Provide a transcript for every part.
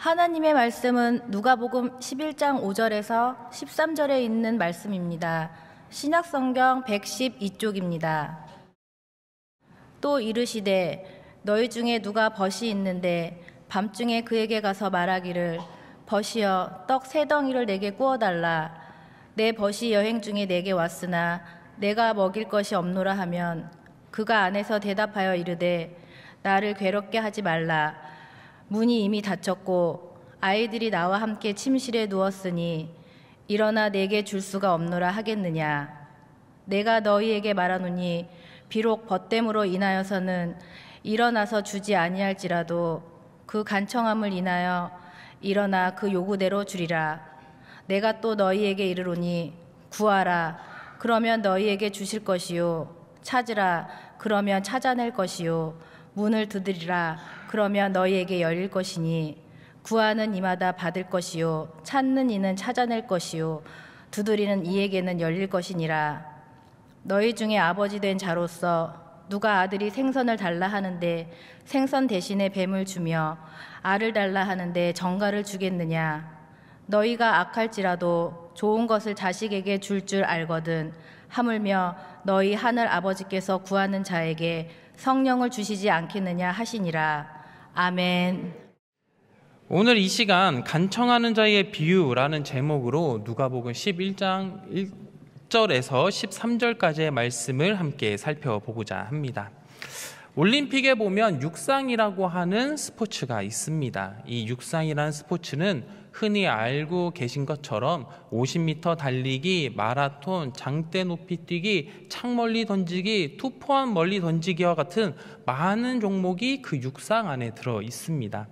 하나님의 말씀은 누가복음 11장 5절에서 13절에 있는 말씀입니다. 신약성경 112쪽입니다. 또 이르시되 너희 중에 누가 벗이 있는데 밤중에 그에게 가서 말하기를 벗이여 떡 3덩이를 내게 구워달라. 내 벗이 여행 중에 내게 왔으나 내가 먹일 것이 없노라 하면 그가 안에서 대답하여 이르되 나를 괴롭게 하지 말라. 문이 이미 닫혔고 아이들이 나와 함께 침실에 누웠으니 일어나 내게 줄 수가 없노라 하겠느냐. 내가 너희에게 말하노니 비록 벗됨으로 인하여서는 일어나서 주지 아니할지라도 그 간청함을 인하여 일어나 그 요구대로 주리라. 내가 또 너희에게 이르노니 구하라 그러면 너희에게 주실 것이요 찾으라 그러면 찾아낼 것이요 문을 두드리라 그러면 너희에게 열릴 것이니 구하는 이마다 받을 것이요 찾는 이는 찾아낼 것이요 두드리는 이에게는 열릴 것이니라. 너희 중에 아버지 된 자로서 누가 아들이 생선을 달라 하는데 생선 대신에 뱀을 주며 알을 달라 하는데 정갈을 주겠느냐. 너희가 악할지라도 좋은 것을 자식에게 줄 알거든 하물며 너희 하늘 아버지께서 구하는 자에게 성령을 주시지 않겠느냐 하시니라. 아멘. 오늘 이 시간 간청하는 자의 비유라는 제목으로 누가복음 11장 1절에서 13절까지의 말씀을 함께 살펴보고자 합니다. 올림픽에 보면 육상이라고 하는 스포츠가 있습니다. 이 육상이라는 스포츠는 흔히 알고 계신 것처럼 50m 달리기, 마라톤, 장대 높이 뛰기, 창멀리 던지기, 투포환 멀리 던지기와 같은 많은 종목이 그 육상 안에 들어 있습니다.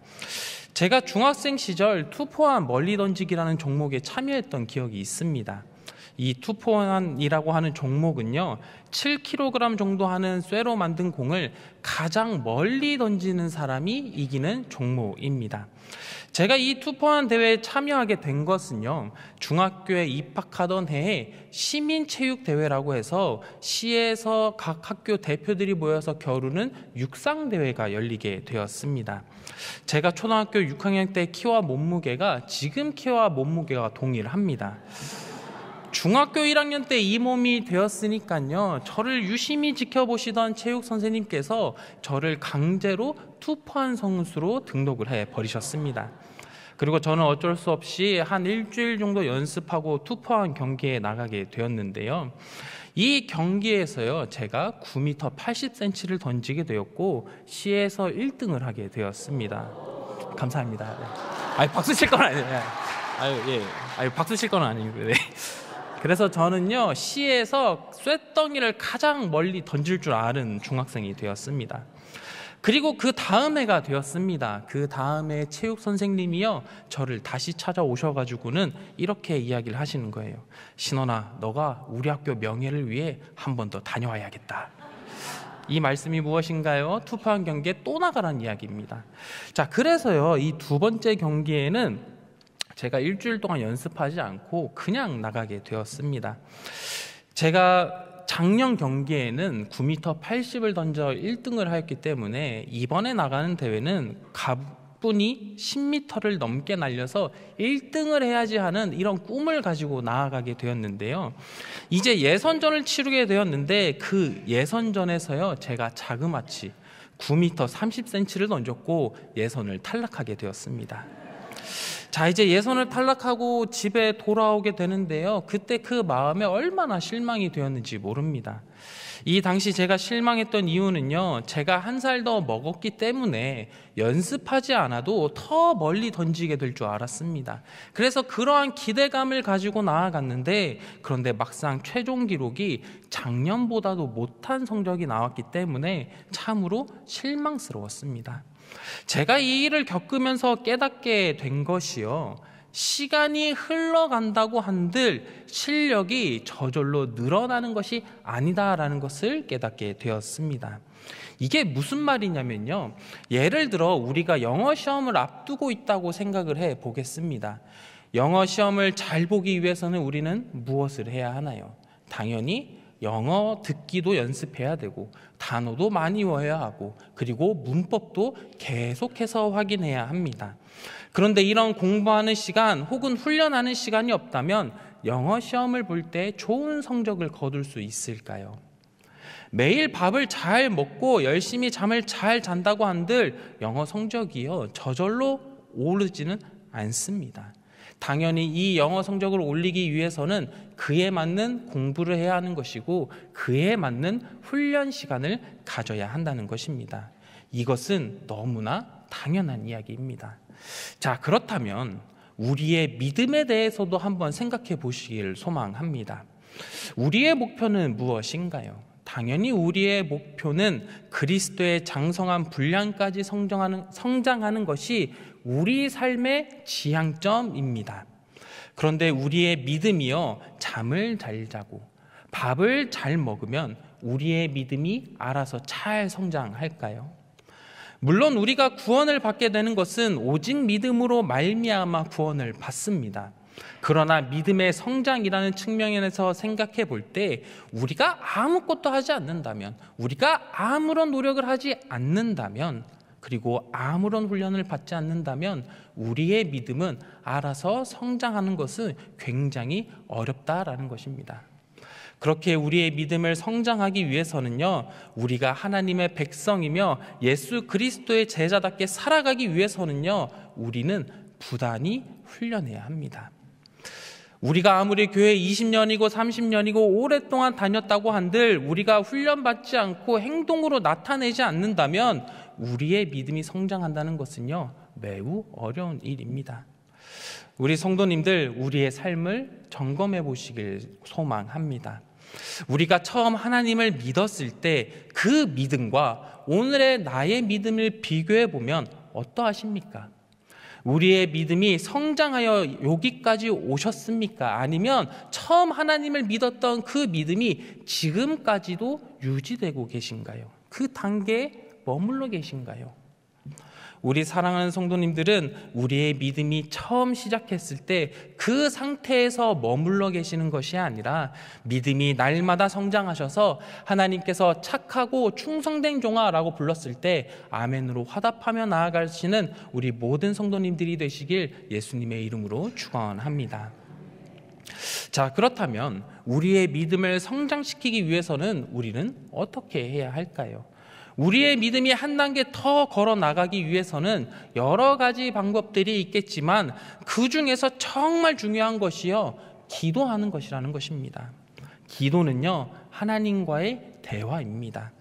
제가 중학생 시절 투포환 멀리 던지기라는 종목에 참여했던 기억이 있습니다. 이 투포환이라고 하는 종목은요 7kg 정도 하는 쇠로 만든 공을 가장 멀리 던지는 사람이 이기는 종목입니다. 제가 이 투포환 대회에 참여하게 된 것은요 중학교에 입학하던 해에 시민체육대회라고 해서 시에서 각 학교 대표들이 모여서 겨루는 육상대회가 열리게 되었습니다. 제가 초등학교 6학년 때 키와 몸무게가 지금 키와 몸무게가 동일합니다. 중학교 1학년 때 이 몸이 되었으니까요 저를 유심히 지켜보시던 체육 선생님께서 저를 강제로 투포환 선수로 등록을 해버리셨습니다. 그리고 저는 어쩔 수 없이 한 일주일 정도 연습하고 투포환 경기에 나가게 되었는데요. 이 경기에서요 제가 9m 80cm를 던지게 되었고 시에서 1등을 하게 되었습니다. 감사합니다. 박수 칠 건 아니에요. 박수 칠 건 아니고요. 네. 그래서 저는요 시에서 쇳덩이를 가장 멀리 던질 줄 아는 중학생이 되었습니다. 그리고 그 다음 해가 되었습니다. 그 다음에 체육 선생님이요 저를 다시 찾아오셔가지고는 이렇게 이야기를 하시는 거예요. 신원아, 너가 우리 학교 명예를 위해 한 번 더 다녀와야겠다. 이 말씀이 무엇인가요? 투포환 경기에 또 나가라는 이야기입니다. 자, 그래서요 이 두 번째 경기에는 제가 일주일 동안 연습하지 않고 그냥 나가게 되었습니다. 제가 작년 경기에는 9m 80을 던져 1등을 하였기 때문에 이번에 나가는 대회는 가뿐히 10m를 넘게 날려서 1등을 해야지 하는 이런 꿈을 가지고 나아가게 되었는데요. 이제 예선전을 치르게 되었는데 그 예선전에서요 제가 자그마치 9m 30cm를 던졌고 예선을 탈락하게 되었습니다. 자, 이제 예선을 탈락하고 집에 돌아오게 되는데요. 그때 그 마음에 얼마나 실망이 되었는지 모릅니다. 이 당시 제가 실망했던 이유는요. 제가 한 살 더 먹었기 때문에 연습하지 않아도 더 멀리 던지게 될 줄 알았습니다. 그래서 그러한 기대감을 가지고 나아갔는데 그런데 막상 최종 기록이 작년보다도 못한 성적이 나왔기 때문에 참으로 실망스러웠습니다. 제가 이 일을 겪으면서 깨닫게 된 것이요. 시간이 흘러간다고 한들 실력이 저절로 늘어나는 것이 아니다라는 것을 깨닫게 되었습니다. 이게 무슨 말이냐면요. 예를 들어 우리가 영어 시험을 앞두고 있다고 생각을 해 보겠습니다. 영어 시험을 잘 보기 위해서는 우리는 무엇을 해야 하나요? 당연히 영어 듣기도 연습해야 되고 단어도 많이 외워야 하고 그리고 문법도 계속해서 확인해야 합니다. 그런데 이런 공부하는 시간 혹은 훈련하는 시간이 없다면 영어 시험을 볼 때 좋은 성적을 거둘 수 있을까요? 매일 밥을 잘 먹고 열심히 잠을 잘 잔다고 한들 영어 성적이요 저절로 오르지는 않습니다. 당연히 이 영어 성적을 올리기 위해서는 그에 맞는 공부를 해야 하는 것이고 그에 맞는 훈련 시간을 가져야 한다는 것입니다. 이것은 너무나 당연한 이야기입니다. 자, 그렇다면 우리의 믿음에 대해서도 한번 생각해 보시길 소망합니다. 우리의 목표는 무엇인가요? 당연히 우리의 목표는 그리스도의 장성한 분량까지 성장하는 것이 우리 삶의 지향점입니다. 그런데 우리의 믿음이요, 잠을 잘 자고 밥을 잘 먹으면 우리의 믿음이 알아서 잘 성장할까요? 물론 우리가 구원을 받게 되는 것은 오직 믿음으로 말미암아 구원을 받습니다. 그러나 믿음의 성장이라는 측면에서 생각해 볼 때 우리가 아무것도 하지 않는다면, 우리가 아무런 노력을 하지 않는다면, 그리고 아무런 훈련을 받지 않는다면 우리의 믿음은 알아서 성장하는 것은 굉장히 어렵다라는 것입니다. 그렇게 우리의 믿음을 성장하기 위해서는요, 우리가 하나님의 백성이며 예수 그리스도의 제자답게 살아가기 위해서는요, 우리는 부단히 훈련해야 합니다. 우리가 아무리 교회 20년이고 30년이고 오랫동안 다녔다고 한들 우리가 훈련받지 않고 행동으로 나타내지 않는다면 우리의 믿음이 성장한다는 것은요, 매우 어려운 일입니다. 우리 성도님들, 우리의 삶을 점검해 보시길 소망합니다. 우리가 처음 하나님을 믿었을 때 그 믿음과 오늘의 나의 믿음을 비교해 보면 어떠하십니까? 우리의 믿음이 성장하여 여기까지 오셨습니까? 아니면 처음 하나님을 믿었던 그 믿음이 지금까지도 유지되고 계신가요? 그 단계에 머물러 계신가요? 우리 사랑하는 성도님들은 우리의 믿음이 처음 시작했을 때 그 상태에서 머물러 계시는 것이 아니라 믿음이 날마다 성장하셔서 하나님께서 착하고 충성된 종아라고 불렀을 때 아멘으로 화답하며 나아가시는 우리 모든 성도님들이 되시길 예수님의 이름으로 축원합니다. 자, 그렇다면 우리의 믿음을 성장시키기 위해서는 우리는 어떻게 해야 할까요? 우리의 믿음이 한 단계 더 걸어 나가기 위해서는 여러 가지 방법들이 있겠지만 그 중에서 정말 중요한 것이요, 기도하는 것이라는 것입니다. 기도는요, 하나님과의 대화입니다.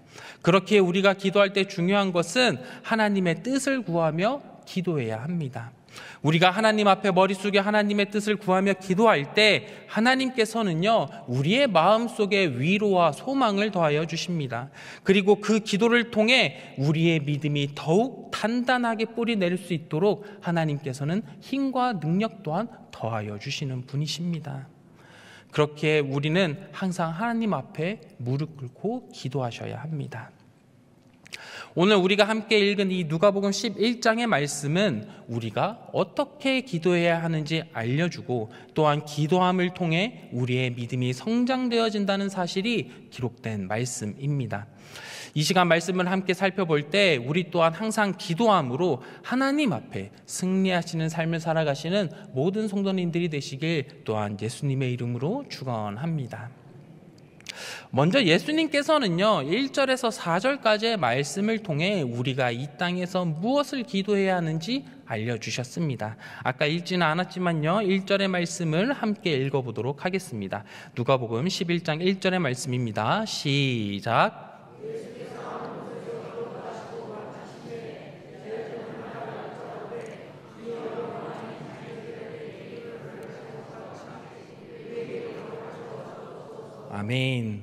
그렇게 우리가 기도할 때 중요한 것은 하나님의 뜻을 구하며 기도해야 합니다. 우리가 하나님 앞에 머릿속에 하나님의 뜻을 구하며 기도할 때 하나님께서는요, 우리의 마음속에 위로와 소망을 더하여 주십니다. 그리고 그 기도를 통해 우리의 믿음이 더욱 단단하게 뿌리 내릴 수 있도록 하나님께서는 힘과 능력 또한 더하여 주시는 분이십니다. 그렇게 우리는 항상 하나님 앞에 무릎 꿇고 기도하셔야 합니다. 오늘 우리가 함께 읽은 이 누가복음 11장의 말씀은 우리가 어떻게 기도해야 하는지 알려주고 또한 기도함을 통해 우리의 믿음이 성장되어진다는 사실이 기록된 말씀입니다. 이 시간 말씀을 함께 살펴볼 때 우리 또한 항상 기도함으로 하나님 앞에 승리하시는 삶을 살아가시는 모든 성도님들이 되시길 또한 예수님의 이름으로 축원합니다. 먼저 예수님께서는요, 1절에서 4절까지의 말씀을 통해 우리가 이 땅에서 무엇을 기도해야 하는지 알려주셨습니다. 아까 읽지는 않았지만요, 1절의 말씀을 함께 읽어보도록 하겠습니다. 누가복음 11장 1절의 말씀입니다. 시작. 아멘.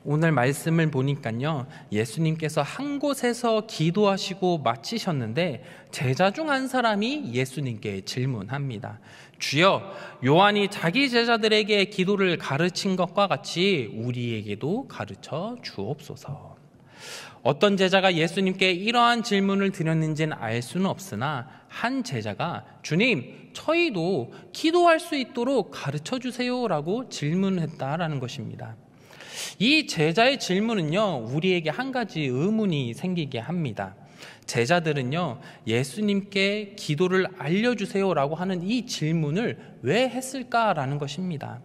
오늘 말씀을 보니까요, 예수님께서 한 곳에서 기도하시고 마치셨는데 제자 중 한 사람이 예수님께 질문합니다. 주여, 요한이 자기 제자들에게 기도를 가르친 것과 같이 우리에게도 가르쳐 주옵소서. 어떤 제자가 예수님께 이러한 질문을 드렸는지는 알 수는 없으나 한 제자가 주님, 저희도 기도할 수 있도록 가르쳐 주세요라고 질문을 했다라는 것입니다. 이 제자의 질문은요, 우리에게 한 가지 의문이 생기게 합니다. 제자들은요, 예수님께 기도를 알려주세요라고 하는 이 질문을 왜 했을까라는 것입니다.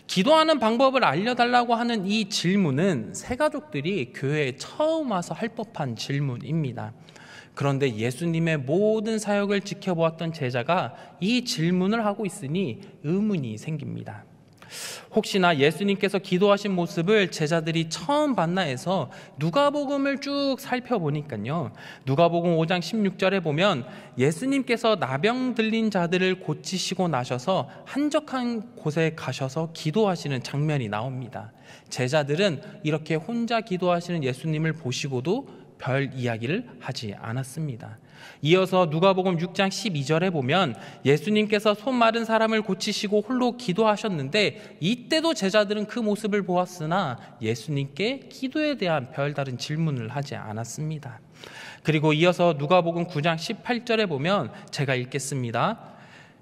기도하는 방법을 알려달라고 하는 이 질문은 새가족들이 교회에 처음 와서 할 법한 질문입니다. 그런데 예수님의 모든 사역을 지켜보았던 제자가 이 질문을 하고 있으니 의문이 생깁니다. 혹시나 예수님께서 기도하신 모습을 제자들이 처음 봤나 해서 누가복음을 쭉 살펴보니까요, 누가복음 5장 16절에 보면 예수님께서 나병 들린 자들을 고치시고 나셔서 한적한 곳에 가셔서 기도하시는 장면이 나옵니다. 제자들은 이렇게 혼자 기도하시는 예수님을 보시고도 별 이야기를 하지 않았습니다. 이어서 누가복음 6장 12절에 보면 예수님께서 손 마른 사람을 고치시고 홀로 기도하셨는데 이때도 제자들은 그 모습을 보았으나 예수님께 기도에 대한 별다른 질문을 하지 않았습니다. 그리고 이어서 누가복음 9장 18절에 보면 제가 읽겠습니다.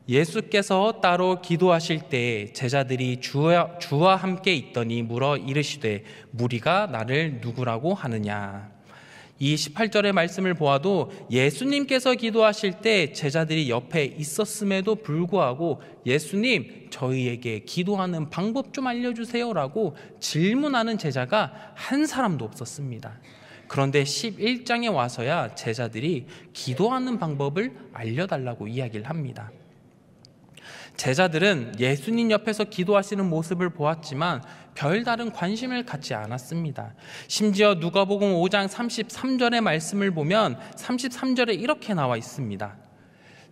예수께서 따로 기도하실 때 제자들이 주와 함께 있더니 물어 이르시되 무리가 나를 누구라고 하느냐. 이 18절의 말씀을 보아도 예수님께서 기도하실 때 제자들이 옆에 있었음에도 불구하고 예수님, 저희에게 기도하는 방법 좀 알려주세요라고 질문하는 제자가 한 사람도 없었습니다. 그런데 11장에 와서야 제자들이 기도하는 방법을 알려달라고 이야기를 합니다. 제자들은 예수님 옆에서 기도하시는 모습을 보았지만 별다른 관심을 갖지 않았습니다. 심지어 누가복음 5장 33절의 말씀을 보면 33절에 이렇게 나와 있습니다.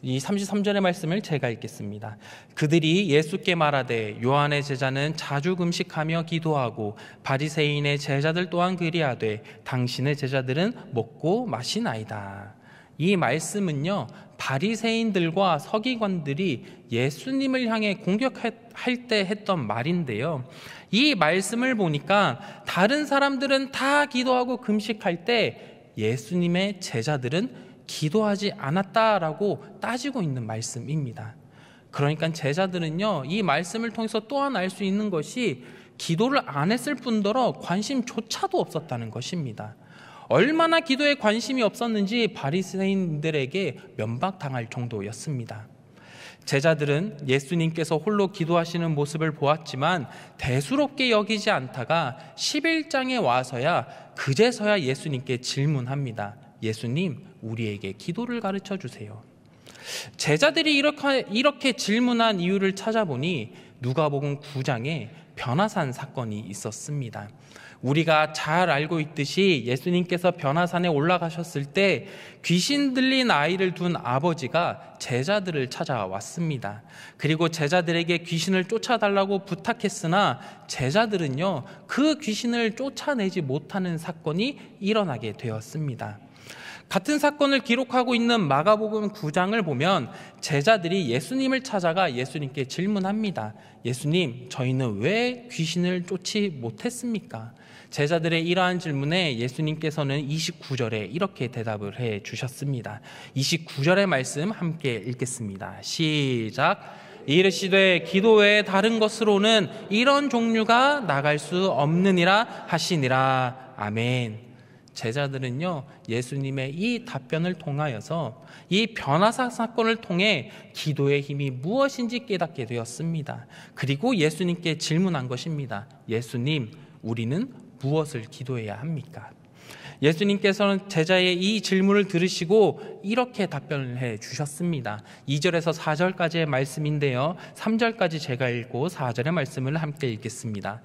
이 33절의 말씀을 제가 읽겠습니다. 그들이 예수께 말하되 요한의 제자는 자주 금식하며 기도하고 바리새인의 제자들 또한 그리하되 당신의 제자들은 먹고 마시나이다. 이 말씀은요, 바리새인들과 서기관들이 예수님을 향해 공격할 때 했던 말인데요, 이 말씀을 보니까 다른 사람들은 다 기도하고 금식할 때 예수님의 제자들은 기도하지 않았다라고 따지고 있는 말씀입니다. 그러니까 제자들은요, 이 말씀을 통해서 또한 알 수 있는 것이 기도를 안 했을 뿐더러 관심조차도 없었다는 것입니다. 얼마나 기도에 관심이 없었는지 바리새인들에게 면박당할 정도였습니다. 제자들은 예수님께서 홀로 기도하시는 모습을 보았지만 대수롭게 여기지 않다가 11장에 와서야 그제서야 예수님께 질문합니다. 예수님, 우리에게 기도를 가르쳐 주세요. 제자들이 이렇게 질문한 이유를 찾아보니 누가복음 9장에 변화산 사건이 있었습니다. 우리가 잘 알고 있듯이 예수님께서 변화산에 올라가셨을 때 귀신 들린 아이를 둔 아버지가 제자들을 찾아왔습니다. 그리고 제자들에게 귀신을 쫓아달라고 부탁했으나 제자들은요, 그 귀신을 쫓아내지 못하는 사건이 일어나게 되었습니다. 같은 사건을 기록하고 있는 마가복음 9장을 보면 제자들이 예수님을 찾아가 예수님께 질문합니다. 예수님, 저희는 왜 귀신을 쫓지 못했습니까? 제자들의 이러한 질문에 예수님께서는 29절에 이렇게 대답을 해 주셨습니다. 29절의 말씀 함께 읽겠습니다. 시작. 이르시되 기도 외에 다른 것으로는 이런 종류가 나갈 수 없느니라 하시니라. 아멘. 제자들은요, 예수님의 이 답변을 통하여서 이 변화사 사건을 통해 기도의 힘이 무엇인지 깨닫게 되었습니다. 그리고 예수님께 질문한 것입니다. 예수님, 우리는 무엇을 기도해야 합니까? 예수님께서는 제자의 이 질문을 들으시고 이렇게 답변을 해 주셨습니다. 2절에서 4절까지의 말씀인데요, 3절까지 제가 읽고 4절의 말씀을 함께 읽겠습니다.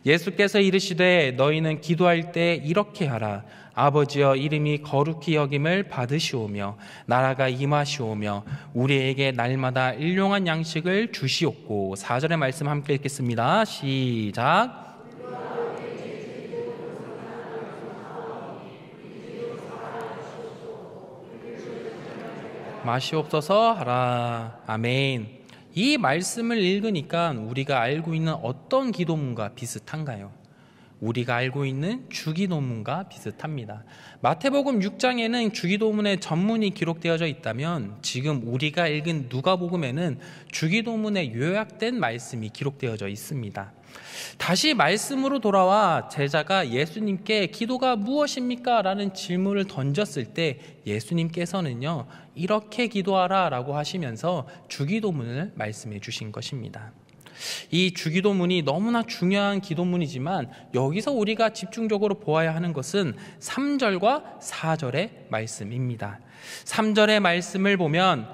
예수께서 이르시되 너희는 기도할 때 이렇게 하라. 아버지여, 이름이 거룩히 여김을 받으시오며 나라가 임하시오며 우리에게 날마다 일용한 양식을 주시옵고. 4절의 말씀 함께 읽겠습니다. 시작. 마시옵소서 하라. 아멘. 이 말씀을 읽으니까 우리가 알고 있는 어떤 기도문과 비슷한가요? 우리가 알고 있는 주기도문과 비슷합니다. 마태복음 6장에는 주기도문의 전문이 기록되어져 있다면 지금 우리가 읽은 누가복음에는 주기도문의 요약된 말씀이 기록되어져 있습니다. 다시 말씀으로 돌아와 제자가 예수님께 기도가 무엇입니까? 라는 질문을 던졌을 때 예수님께서는요, 이렇게 기도하라 라고 하시면서 주기도문을 말씀해 주신 것입니다. 이 주기도문이 너무나 중요한 기도문이지만 여기서 우리가 집중적으로 보아야 하는 것은 3절과 4절의 말씀입니다. 3절의 말씀을 보면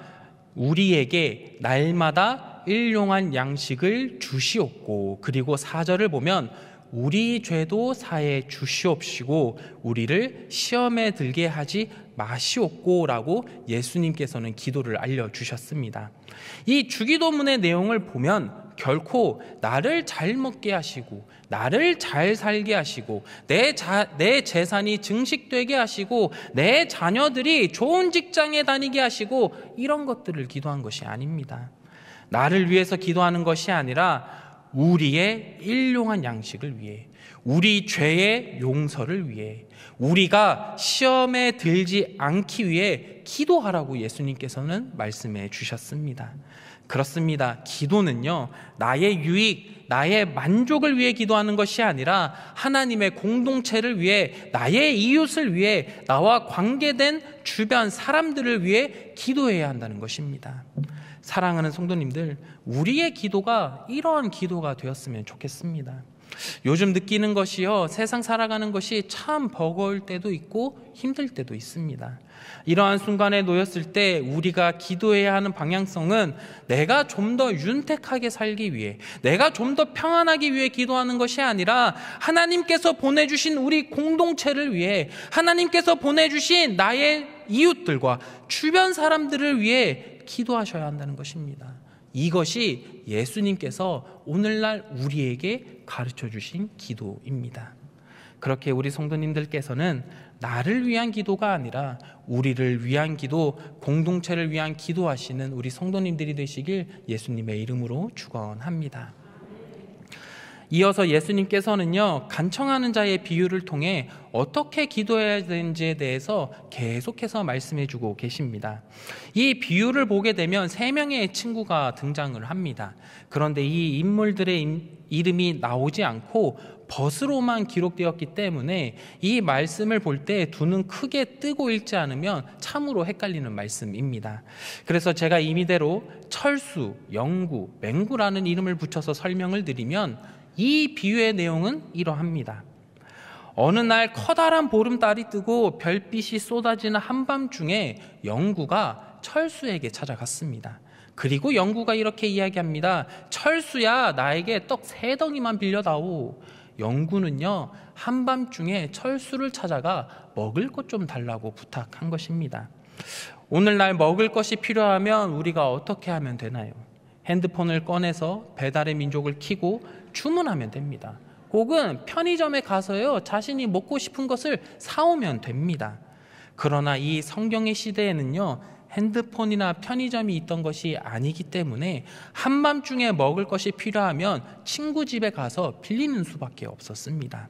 우리에게 날마다 일용할 양식을 주시옵고, 그리고 4절을 보면 우리 죄도 사해 주시옵시고 우리를 시험에 들게 하지 마시옵고 라고 예수님께서는 기도를 알려주셨습니다. 이 주기도문의 내용을 보면 결코 나를 잘 먹게 하시고 나를 잘 살게 하시고 내 재산이 증식되게 하시고 내 자녀들이 좋은 직장에 다니게 하시고 이런 것들을 기도한 것이 아닙니다. 나를 위해서 기도하는 것이 아니라 우리의 일용할 양식을 위해, 우리 죄의 용서를 위해, 우리가 시험에 들지 않기 위해 기도하라고 예수님께서는 말씀해 주셨습니다. 그렇습니다. 기도는요, 나의 유익, 나의 만족을 위해 기도하는 것이 아니라 하나님의 공동체를 위해, 나의 이웃을 위해, 나와 관계된 주변 사람들을 위해 기도해야 한다는 것입니다. 사랑하는 성도님들, 우리의 기도가 이러한 기도가 되었으면 좋겠습니다. 요즘 느끼는 것이요, 세상 살아가는 것이 참 버거울 때도 있고 힘들 때도 있습니다. 이러한 순간에 놓였을 때 우리가 기도해야 하는 방향성은 내가 좀 더 윤택하게 살기 위해, 내가 좀 더 평안하기 위해 기도하는 것이 아니라 하나님께서 보내주신 우리 공동체를 위해, 하나님께서 보내주신 나의 이웃들과 주변 사람들을 위해 기도하셔야 한다는 것입니다. 이것이 예수님께서 오늘날 우리에게 가르쳐 주신 기도입니다. 그렇게 우리 성도님들께서는 나를 위한 기도가 아니라 우리를 위한 기도, 공동체를 위한 기도하시는 우리 성도님들이 되시길 예수님의 이름으로 축원합니다. 이어서 예수님께서는요, 간청하는 자의 비유를 통해 어떻게 기도해야 되는지에 대해서 계속해서 말씀해 주고 계십니다. 이 비유를 보게 되면 3명의 친구가 등장을 합니다. 그런데 이 인물들의 이름이 나오지 않고 벗으로만 기록되었기 때문에 이 말씀을 볼 때 두 눈 크게 뜨고 읽지 않으면 참으로 헷갈리는 말씀입니다. 그래서 제가 임의대로 철수, 영구, 맹구라는 이름을 붙여서 설명을 드리면 이 비유의 내용은 이러합니다. 어느 날 커다란 보름달이 뜨고 별빛이 쏟아지는 한밤중에 영구가 철수에게 찾아갔습니다. 그리고 영구가 이렇게 이야기합니다. 철수야, 나에게 떡 3덩이만 빌려다오. 영구는요, 한밤중에 철수를 찾아가 먹을 것 좀 달라고 부탁한 것입니다. 오늘날 먹을 것이 필요하면 우리가 어떻게 하면 되나요? 핸드폰을 꺼내서 배달의 민족을 켜고 주문하면 됩니다. 혹은 편의점에 가서요, 자신이 먹고 싶은 것을 사오면 됩니다. 그러나 이 성경의 시대에는요, 핸드폰이나 편의점이 있던 것이 아니기 때문에 한밤중에 먹을 것이 필요하면 친구 집에 가서 빌리는 수밖에 없었습니다.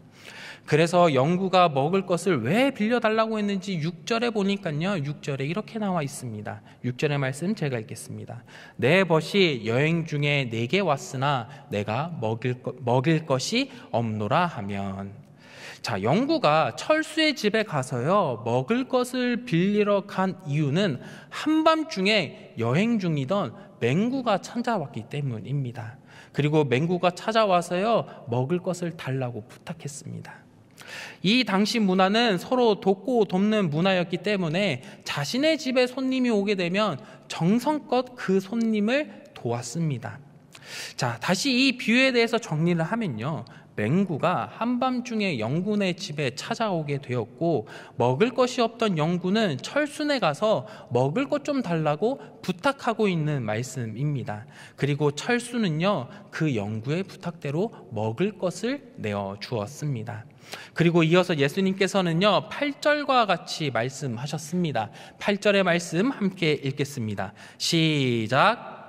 그래서 영구가 먹을 것을 왜 빌려달라고 했는지 6절에 보니까요, 6절에 이렇게 나와 있습니다. 6절의 말씀 제가 읽겠습니다. 내 벗이 여행 중에 내게 왔으나 내가 먹일 것이 없노라 하면. 자, 영구가 철수의 집에 가서요, 먹을 것을 빌리러 간 이유는 한밤중에 여행 중이던 맹구가 찾아왔기 때문입니다. 그리고 맹구가 찾아와서요, 먹을 것을 달라고 부탁했습니다. 이 당시 문화는 서로 돕고 돕는 문화였기 때문에 자신의 집에 손님이 오게 되면 정성껏 그 손님을 도왔습니다. 자, 다시 이 비유에 대해서 정리를 하면요, 맹구가 한밤중에 영구네 집에 찾아오게 되었고, 먹을 것이 없던 영구는 철순에 가서 먹을 것 좀 달라고 부탁하고 있는 말씀입니다. 그리고 철수는요, 그 영구의 부탁대로 먹을 것을 내어 주었습니다. 그리고 이어서 예수님께서는요, 8절과 같이 말씀하셨습니다. 8절의 말씀 함께 읽겠습니다. 시작.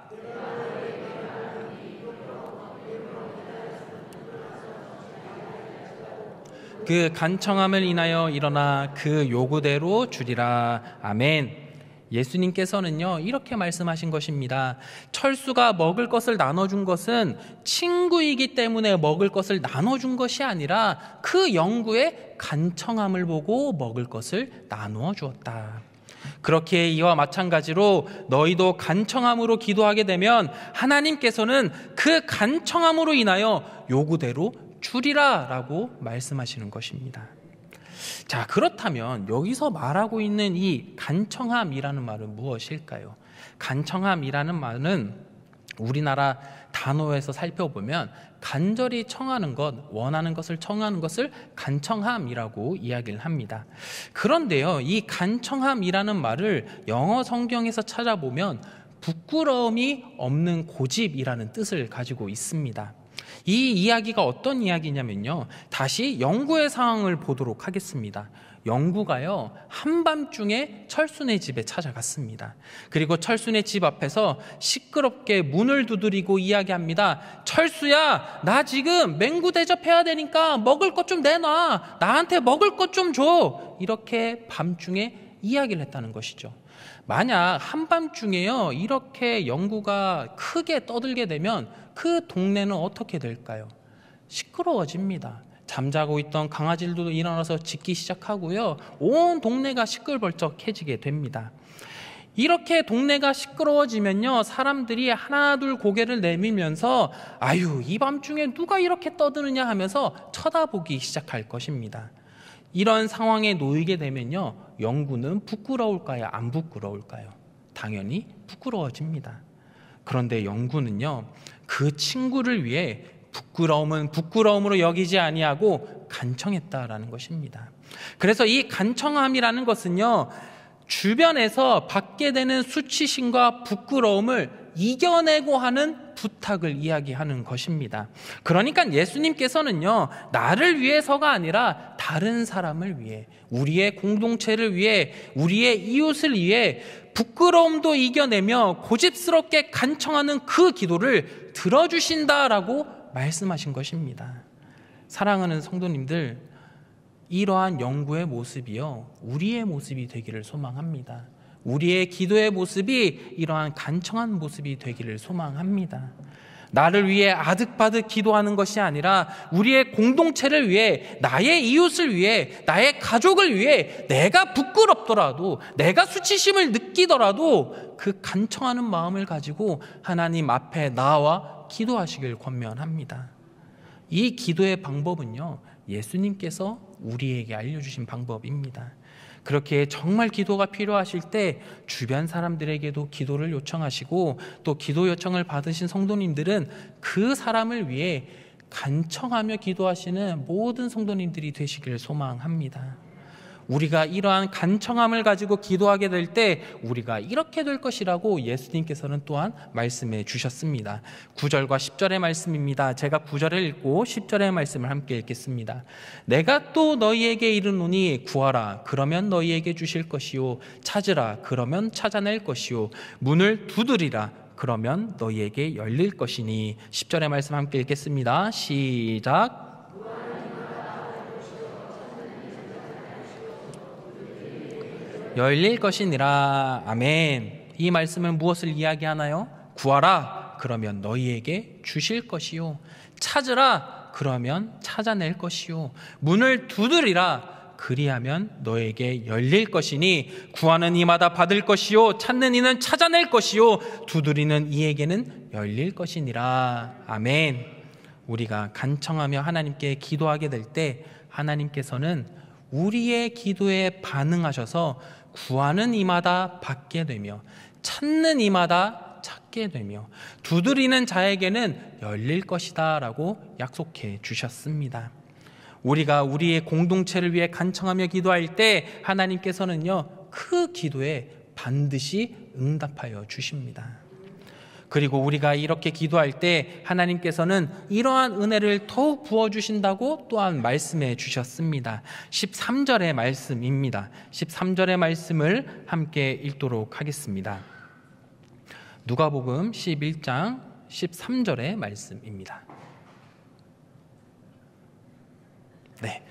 그 간청함을 인하여 일어나 그 요구대로 주리라. 아멘. 예수님께서는요, 이렇게 말씀하신 것입니다. 철수가 먹을 것을 나눠준 것은 친구이기 때문에 먹을 것을 나눠준 것이 아니라 그 영구의 간청함을 보고 먹을 것을 나누어 주었다. 그렇게 이와 마찬가지로 너희도 간청함으로 기도하게 되면 하나님께서는 그 간청함으로 인하여 요구대로 주리라 라고 말씀하시는 것입니다. 자, 그렇다면 여기서 말하고 있는 이 간청함이라는 말은 무엇일까요? 간청함이라는 말은 우리나라 단어에서 살펴보면 간절히 청하는 것, 원하는 것을 청하는 것을 간청함이라고 이야기를 합니다. 그런데요, 이 간청함이라는 말을 영어 성경에서 찾아보면 부끄러움이 없는 고집이라는 뜻을 가지고 있습니다. 이 이야기가 어떤 이야기냐면요, 다시 영구의 상황을 보도록 하겠습니다. 영구가요, 한밤중에 철수네 집에 찾아갔습니다. 그리고 철수네 집 앞에서 시끄럽게 문을 두드리고 이야기합니다. 철수야, 나 지금 맹구 대접해야 되니까 먹을 것 좀 내놔. 나한테 먹을 것 좀 줘. 이렇게 밤중에 이야기를 했다는 것이죠. 만약 한밤중에요, 이렇게 영구가 크게 떠들게 되면 그 동네는 어떻게 될까요? 시끄러워집니다. 잠자고 있던 강아지들도 일어나서 짖기 시작하고요, 온 동네가 시끌벌적해지게 됩니다. 이렇게 동네가 시끄러워지면요, 사람들이 하나둘 고개를 내밀면서 아유, 이 밤중에 누가 이렇게 떠드느냐 하면서 쳐다보기 시작할 것입니다. 이런 상황에 놓이게 되면요, 영구는 부끄러울까요? 안 부끄러울까요? 당연히 부끄러워집니다. 그런데 영구는요, 그 친구를 위해 부끄러움은 부끄러움으로 여기지 아니하고 간청했다라는 것입니다. 그래서 이 간청함이라는 것은요, 주변에서 받게 되는 수치심과 부끄러움을 이겨내고 하는 부탁을 이야기하는 것입니다. 그러니까 예수님께서는요, 나를 위해서가 아니라 다른 사람을 위해, 우리의 공동체를 위해, 우리의 이웃을 위해 부끄러움도 이겨내며 고집스럽게 간청하는 그 기도를 들어주신다라고 말씀하신 것입니다. 사랑하는 성도님들, 이러한 영구의 모습이요, 우리의 모습이 되기를 소망합니다. 우리의 기도의 모습이 이러한 간청한 모습이 되기를 소망합니다. 나를 위해 아득바득 기도하는 것이 아니라 우리의 공동체를 위해, 나의 이웃을 위해, 나의 가족을 위해 내가 부끄럽더라도, 내가 수치심을 느끼더라도 그 간청하는 마음을 가지고 하나님 앞에 나와 기도하시길 권면합니다. 이 기도의 방법은요, 예수님께서 우리에게 알려주신 방법입니다. 그렇게 정말 기도가 필요하실 때 주변 사람들에게도 기도를 요청하시고, 또 기도 요청을 받으신 성도님들은 그 사람을 위해 간청하며 기도하시는 모든 성도님들이 되시길 소망합니다. 우리가 이러한 간청함을 가지고 기도하게 될 때 우리가 이렇게 될 것이라고 예수님께서는 또한 말씀해 주셨습니다. 9절과 10절의 말씀입니다. 제가 9절을 읽고 10절의 말씀을 함께 읽겠습니다. 내가 또 너희에게 이르노니 구하라 그러면 너희에게 주실 것이요, 찾으라 그러면 찾아낼 것이요, 문을 두드리라 그러면 너희에게 열릴 것이니. 10절의 말씀 함께 읽겠습니다. 시작. 열릴 것이니라. 아멘. 이 말씀은 무엇을 이야기하나요? 구하라 그러면 너희에게 주실 것이요, 찾으라 그러면 찾아낼 것이요, 문을 두드리라 그리하면 너에게 열릴 것이니, 구하는 이마다 받을 것이요, 찾는 이는 찾아낼 것이요, 두드리는 이에게는 열릴 것이니라. 아멘. 우리가 간청하며 하나님께 기도하게 될 때 하나님께서는 우리의 기도에 반응하셔서 구하는 이마다 받게 되며, 찾는 이마다 찾게 되며, 두드리는 자에게는 열릴 것이다 라고 약속해 주셨습니다. 우리가 우리의 공동체를 위해 간청하며 기도할 때 하나님께서는요, 그 기도에 반드시 응답하여 주십니다. 그리고 우리가 이렇게 기도할 때 하나님께서는 이러한 은혜를 더욱 부어주신다고 또한 말씀해 주셨습니다. 13절의 말씀입니다. 13절의 말씀을 함께 읽도록 하겠습니다. 누가복음 11장 13절의 말씀입니다. 네,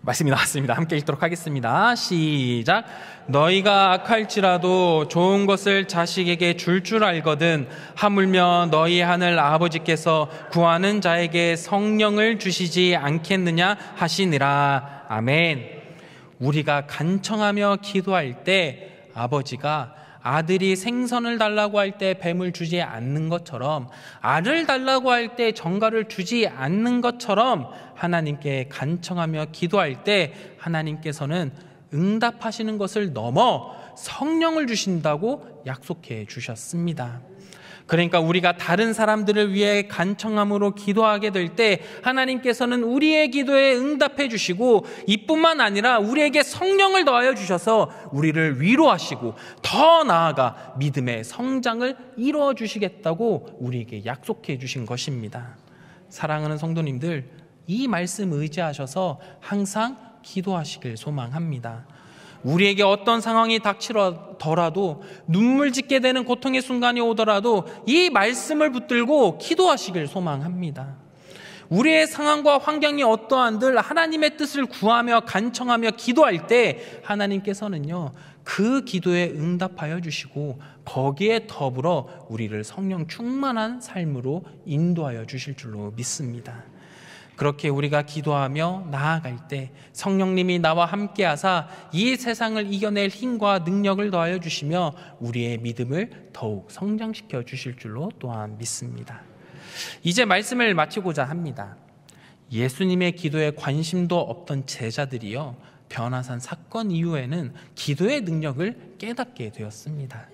말씀이 나왔습니다. 함께 읽도록 하겠습니다. 시작. 너희가 악할지라도 좋은 것을 자식에게 줄 알거든 하물며 너희 하늘 아버지께서 구하는 자에게 성령을 주시지 않겠느냐 하시니라. 아멘. 우리가 간청하며 기도할 때 아버지가 아들이 생선을 달라고 할 때 뱀을 주지 않는 것처럼, 알을 달라고 할 때 정갈을 주지 않는 것처럼 하나님께 간청하며 기도할 때 하나님께서는 응답하시는 것을 넘어 성령을 주신다고 약속해 주셨습니다. 그러니까 우리가 다른 사람들을 위해 간청함으로 기도하게 될 때 하나님께서는 우리의 기도에 응답해 주시고, 이뿐만 아니라 우리에게 성령을 더하여 주셔서 우리를 위로하시고 더 나아가 믿음의 성장을 이루어 주시겠다고 우리에게 약속해 주신 것입니다. 사랑하는 성도님들, 이 말씀 의지하셔서 항상 기도하시길 소망합니다. 우리에게 어떤 상황이 닥치더라도, 눈물 짓게 되는 고통의 순간이 오더라도 이 말씀을 붙들고 기도하시길 소망합니다. 우리의 상황과 환경이 어떠한들 하나님의 뜻을 구하며 간청하며 기도할 때 하나님께서는요, 그 기도에 응답하여 주시고 거기에 더불어 우리를 성령 충만한 삶으로 인도하여 주실 줄로 믿습니다. 그렇게 우리가 기도하며 나아갈 때 성령님이 나와 함께 하사 이 세상을 이겨낼 힘과 능력을 더하여 주시며 우리의 믿음을 더욱 성장시켜 주실 줄로 또한 믿습니다. 이제 말씀을 마치고자 합니다. 예수님의 기도에 관심도 없던 제자들이요, 변화산 사건 이후에는 기도의 능력을 깨닫게 되었습니다.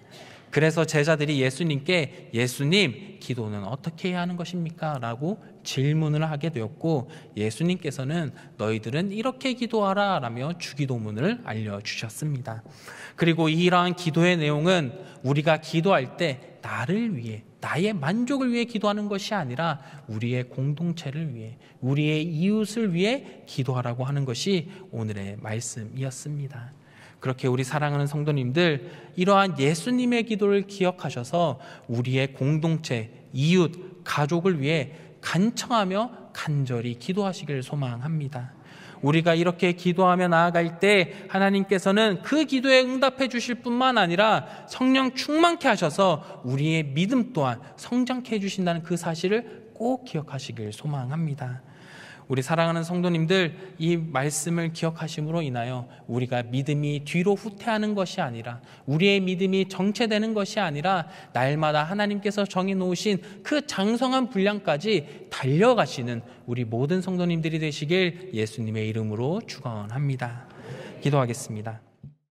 그래서 제자들이 예수님께 예수님, 기도는 어떻게 해야 하는 것입니까? 라고 질문을 하게 되었고, 예수님께서는 너희들은 이렇게 기도하라 라며 주기도문을 알려주셨습니다. 그리고 이러한 기도의 내용은 우리가 기도할 때 나를 위해, 나의 만족을 위해 기도하는 것이 아니라 우리의 공동체를 위해, 우리의 이웃을 위해 기도하라고 하는 것이 오늘의 말씀이었습니다. 그렇게 우리 사랑하는 성도님들, 이러한 예수님의 기도를 기억하셔서 우리의 공동체, 이웃, 가족을 위해 간청하며 간절히 기도하시길 소망합니다. 우리가 이렇게 기도하며 나아갈 때 하나님께서는 그 기도에 응답해 주실 뿐만 아니라 성령 충만케 하셔서 우리의 믿음 또한 성장케 해주신다는 그 사실을 꼭 기억하시길 소망합니다. 우리 사랑하는 성도님들, 이 말씀을 기억하심으로 인하여 우리가 믿음이 뒤로 후퇴하는 것이 아니라, 우리의 믿음이 정체되는 것이 아니라 날마다 하나님께서 정해놓으신 그 장성한 분량까지 달려가시는 우리 모든 성도님들이 되시길 예수님의 이름으로 축원합니다. 기도하겠습니다.